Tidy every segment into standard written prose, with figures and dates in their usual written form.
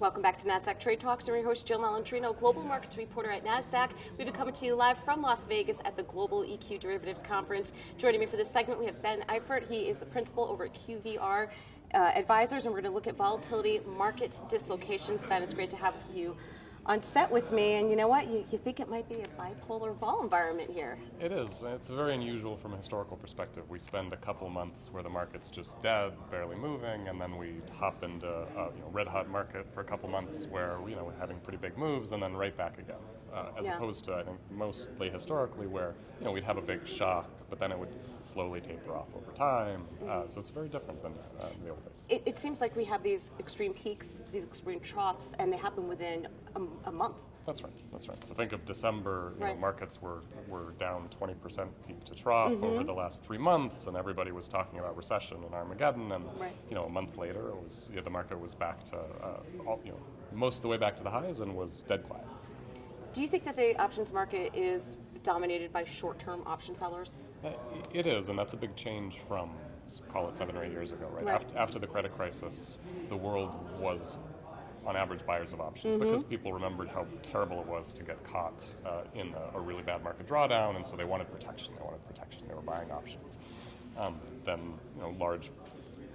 Welcome back to Nasdaq Trade Talks. I'm your host, Jill Malantrino, Global Markets Reporter at Nasdaq. We've been coming to you live from Las Vegas at the Global EQ Derivatives Conference. Joining me for this segment, we have Ben Eifert. He is the principal over at QVR Advisors, and we're going to look at volatility, market dislocations. Ben, it's great to have you on set with me, and you know what? You think it might be a bipolar vol environment here. It is. It's very unusual from a historical perspective. We spend a couple months where the market's just dead, barely moving, and then we hop into a red hot market for a couple months where we're having pretty big moves, and then right back again. As opposed to, I think, mostly historically where we'd have a big shock, but then it would slowly taper off over time. So it's very different than the old days. It seems like we have these extreme peaks, these extreme troughs, and they happen within a month. That's right. So think of December, markets were down 20% peak to trough over the last 3 months, and everybody was talking about recession and Armageddon, and a month later it was the market was back to most of the way back to the highs and was dead quiet. Do you think that the options market is dominated by short-term option sellers? It is, and that's a big change from, call it 7 or 8 years ago, right? After the credit crisis, the world was on average buyers of options because people remembered how terrible it was to get caught in a really bad market drawdown, and so they wanted protection. They were buying options. Then large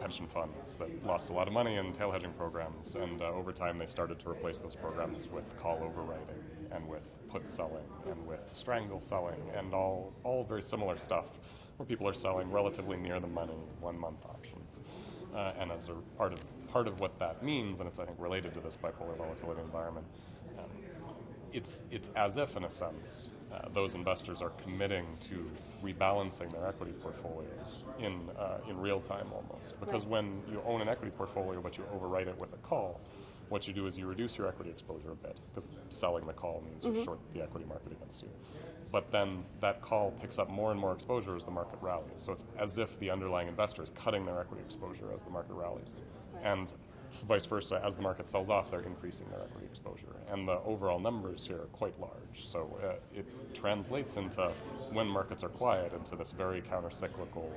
pension funds that lost a lot of money in tail hedging programs, and over time they started to replace those programs with call overwriting and with put selling and with strangle selling and all very similar stuff where people are selling relatively near the money 1 month options. And as a part of what that means, and it's I think related to this bipolar volatility environment, it's as if in a sense those investors are committing to rebalancing their equity portfolios in real time almost. Because when you own an equity portfolio but you overwrite it with a call, what you do is you reduce your equity exposure a bit, because selling the call means you short the equity market against you. But then that call picks up more and more exposure as the market rallies. So it's as if the underlying investor is cutting their equity exposure as the market rallies. And vice versa, as the market sells off, they're increasing their equity exposure. And the overall numbers here are quite large. So it translates into, when markets are quiet, into this very counter-cyclical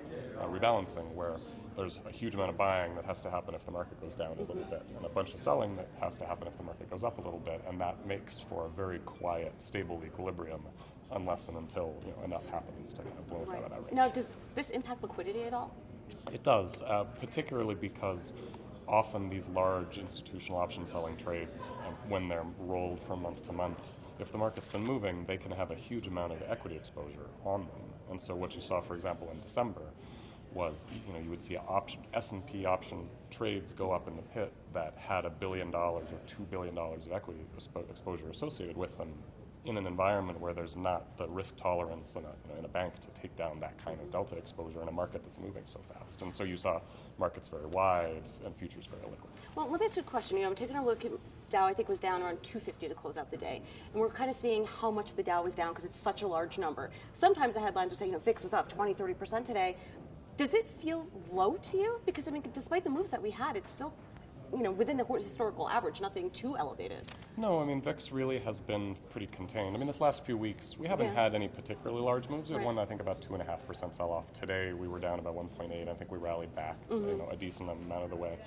rebalancing where there's a huge amount of buying that has to happen if the market goes down a little bit, and a bunch of selling that has to happen if the market goes up a little bit, and that makes for a very quiet, stable equilibrium unless and until enough happens to kind of blow us out of that range. Now, does this impact liquidity at all? It does, particularly because often these large institutional option selling trades, when they're rolled from month to month, if the market's been moving, they can have a huge amount of equity exposure on them. And so what you saw, for example, in December was, you would see S&P option trades go up in the pit that had $1 billion or $2 billion of equity exposure associated with them in an environment where there's not the risk tolerance in a bank to take down that kind of delta exposure in a market that's moving so fast. And so you saw markets very wide and futures very liquid. Well, let me ask you a question. I'm taking a look at Dow. I think was down around 250 to close out the day. And we're kind of seeing how much the Dow was down because it's such a large number. Sometimes the headlines would say, VIX was up 20, 30% today. Does it feel low to you? Because, despite the moves that we had, it's still, within the historical average, nothing too elevated. No, VIX really has been pretty contained. This last few weeks, we haven't had any particularly large moves. We had one, I think, about 2.5% sell-off. Today, we were down about 1.8. I think we rallied back to, a decent amount of the way.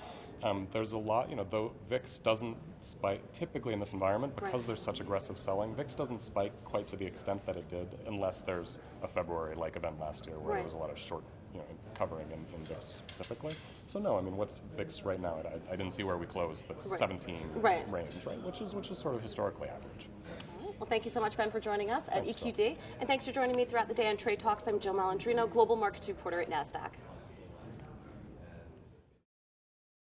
There's a lot, though VIX doesn't spike, typically in this environment, because there's such aggressive selling, VIX doesn't spike quite to the extent that it did, unless there's a February-like event last year where there was a lot of short covering in VIX specifically. So no, what's VIX right now? I didn't see where we closed, but 17 range, right? Which is sort of historically average. Well, thank you so much, Ben, for joining us at Thanks, EQD. And thanks for joining me throughout the day on Trade Talks. I'm Jill Malandrino, Global Markets Reporter at Nasdaq.